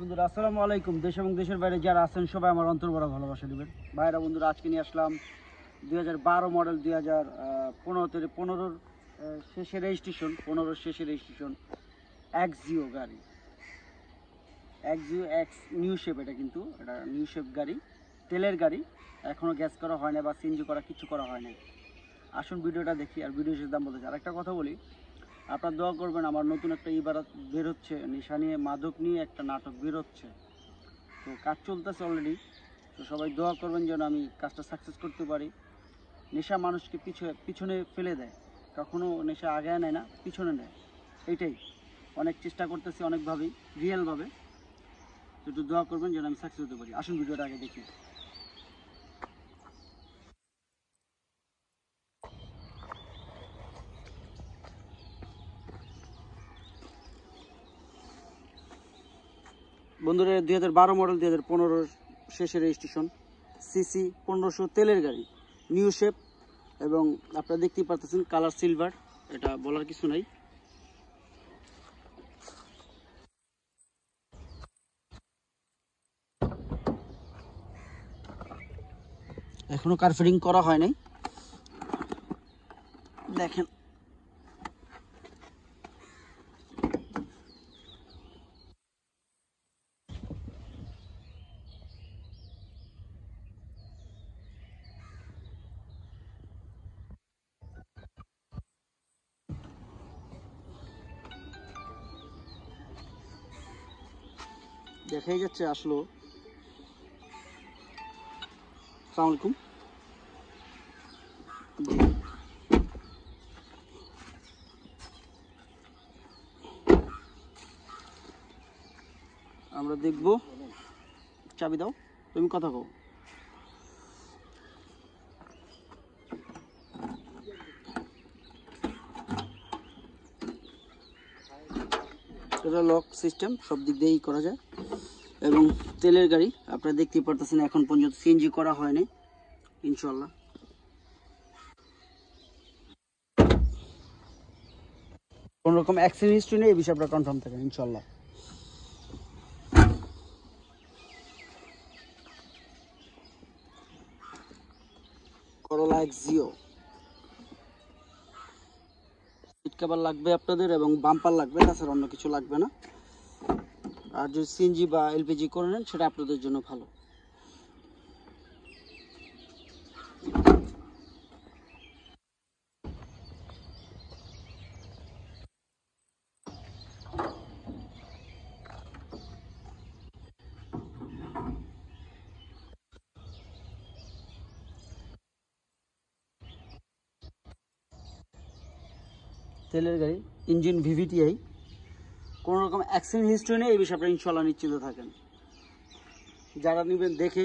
বন্ধুরা আসসালামু আলাইকুম। দেশ এবং দেশের বাইরে যারা আছেন সবাই আমার অন্তর ভরা ভালোবাসা দিবেন। ভাইরা বন্ধুরা আজকে নিয়ে আসলাম 2012 মডেল 2015 শেষের রেজিস্ট্রেশন 15 শেষের রেজিস্ট্রেশন এক্সিও গাড়ি, এক্সিও এক্স নিউ শেপ। এটা কিন্তু এটা নিউ শেপ গাড়ি, তেলের গাড়ি, এখনও গ্যাস করা হয় না বা সিএনজি করা কিছু করা হয় না। আসুন ভিডিওটা দেখি আর ভিডিও শেষ দাম বলতে। আর একটা কথা বলি, আপনারা দোয়া করবেন। আমার নতুন একটা ইবারত বের হচ্ছে, নেশা নিয়ে মাদক নিয়ে একটা নাটক বের হচ্ছে, তো কাজ চলতেছে অলরেডি। তো সবাই দোয়া করবেন যেন আমি কাজটা সাকসেস করতে পারি। নেশা মানুষকে পিছনে ফেলে দেয়, কখনো নেশা আগায় নেয় না, পিছনে নেয়। এইটাই অনেক চেষ্টা করতেছি, অনেকভাবেই রিয়েলভাবে। তো একটু দোয়া করবেন যেন আমি সাকসেস হতে পারি। আসুন ভিডিওটা আগে দেখি। বন্ধুরা 2012 মডেল 2015 শেষের রেজিস্ট্রেশন, সিসি 1500 তেলের গাড়ি, নিউ শেপ। এবং আপনারা দেখতেই পাচ্ছেন কালার সিলভার, এটা বলার কিছু নাই। এখনো কার্পেটিং করা হয় নাই, দেখেন। দেখাই যাচ্ছে আসলো। আসসালামু আলাইকুম। আমরা দেখব। চাবি দাও, তুমি কথা কও। এটা লক সিস্টেম, সব দিক দিয়েই করা যায়। এবং তেলের গাড়ি আপনারা দেখতেই পারতেছেন, এখন পর্যন্ত সিএনজি করা হয়নি, ইনশাল্লাহ। কোন রকম অ্যাক্সিডেন্ট হিস্ট্রি নেই, এই বিষয়ে আপনারা কনফার্ম থাকেন ইনশাল্লাহ। করোলা এক্সিও, সিট কভার লাগবে আপনাদের এবং বাম্পার লাগবে, তাছাড়া অন্য কিছু লাগবে না। আর যদি সিএনজি বা এলপিজি করে নেন সেটা আপনাদের জন্য ভালো। তেলের গাড়ি, ইঞ্জিন ভিভিটিআই, কোনো রকম অ্যাক্সিডেন্ট হিস্ট্রি নেই, এই বিষয়ে আপনারা ইনশাল্লাহ নিশ্চিত থাকেন। যারা নেবেন দেখে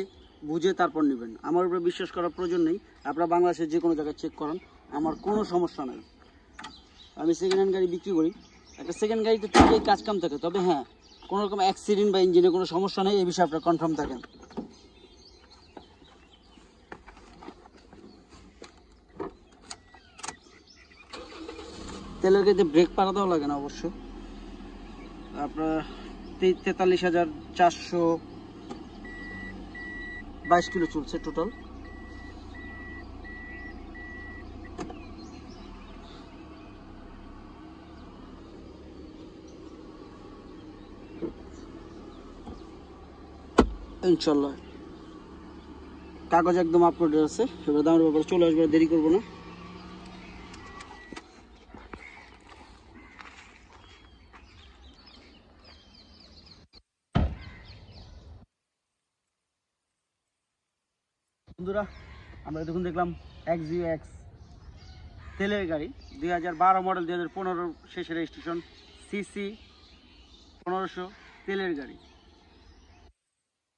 বুঝে তারপর নেবেন, আমার উপরে বিশ্বাস করার প্রয়োজন নেই। আপনারা বাংলাদেশের যে কোনো জায়গায় চেক করান, আমার কোনো সমস্যা নেই। আমি সেকেন্ড হ্যান্ড গাড়ি বিক্রি করি। একটা সেকেন্ড গাড়িতে ঠিকই কাজ কাম থাকে, তবে হ্যাঁ, কোনো রকম অ্যাক্সিডেন্ট বা ইঞ্জিনে কোনো সমস্যা নেই, এই বিষয়ে আপনারা কনফার্ম থাকেন। তেলের গাড়িতে ব্রেক পাড়াতেও লাগে না অবশ্য। আপনার 43,422 কিলো চলছে টোটাল। ইনশাল্লাহ কাগজ একদম আপলোডেড আছে। এবার দামের ব্যাপারে চলে আসবে, দেরি করবো না। বন্ধুরা আমরা দেখুন দেখলাম এক্সিও এক্স তেলের গাড়ি, 2012 মডেল 2015 শেষের রেজিস্ট্রেশন, সিসি 1500 তেলের গাড়ি।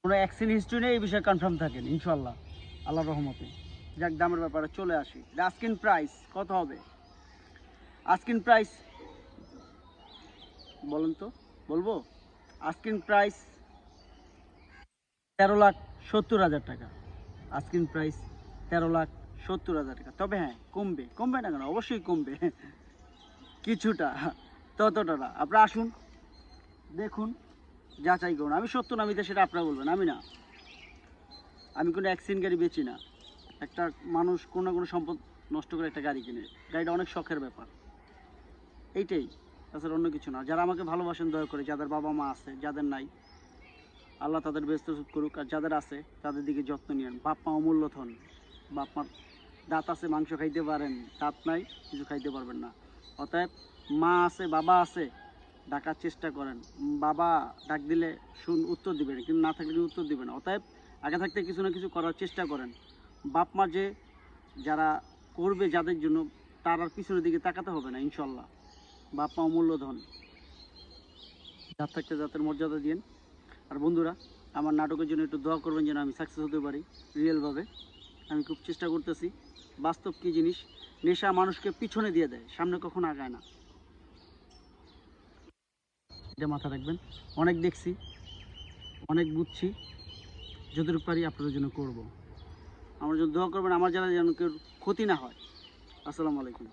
কোনো অ্যাক্সিডেন্ট হিস্ট্রি নেই, এই বিষয়ে কনফার্ম থাকেন ইনশাল্লাহ আল্লাহর রহমতে। যাক, দামের ব্যাপারে চলে আসি। আস্কিং প্রাইস কত হবে? আস্কিং প্রাইস বলেন তো, বলবো। আস্কিং প্রাইস 13,70,000 টাকা। আস্কিং প্রাইস 13,70,000 টাকা। তবে হ্যাঁ, কমবে, কমবে না কেন? অবশ্যই কমবে কিছুটা, ততটা না। আপনারা আসুন, দেখুন, যাচাই করুন। আমি সত্য না মিথ্যা সেটা আপনারা বলবেন, আমি না। আমি কোনো অ্যাক্সিডেন্ট গাড়ি বেচি না। একটা মানুষ কোনো না কোনো সম্পদ নষ্ট করে একটা গাড়ি কিনে, গাড়িটা অনেক শখের ব্যাপার, এইটাই, তাছাড়া অন্য কিছু না। যারা আমাকে ভালোবাসেন দয়া করে, যাদের বাবা মা আছে, যাদের নাই আল্লাহ তাদের ব্যস্ত করুক, আর যাদের আছে তাদের দিকে যত্ন নিন। বাপ মা অমূল্য ধন। বাপ মার দাঁত আছে মাংস খাইতে পারেন, দাঁত নাই কিছু খাইতে পারবেন না। অতএব মা আছে বাবা আছে, ডাকার চেষ্টা করেন। বাবা ডাক দিলে উত্তর দিবেন, কিন্তু না থাকলে উত্তর দিবেন না। অতএব আগে থাকতে কিছু না কিছু করার চেষ্টা করেন। বাপ মা যে যারা করবে যাদের জন্য, তার আর পিছনের দিকে তাকাতে হবে না ইনশাল্লাহ। বাপ মা অমূল্য ধন, যার থাকতে জাতের মর্যাদা দিন। আর বন্ধুরা, আমার নাটকের জন্য একটু দোয়া করবেন যেন আমি সাকসেস হতে পারি রিয়েলভাবে। আমি খুব চেষ্টা করতেছি। বাস্তব কী জিনিস, নেশা মানুষকে পিছনে দিয়ে দেয়, সামনে কখনো আগায় না, এটা মাথা রাখবেন। অনেক দেখছি, অনেক বুঝছি, যতটুকু পারি আপনাদের জন্য করব। আমার জন্য দোয়া করবেন, আমার যারা যেন কেউ ক্ষতি না হয়। আসসালামু আলাইকুম।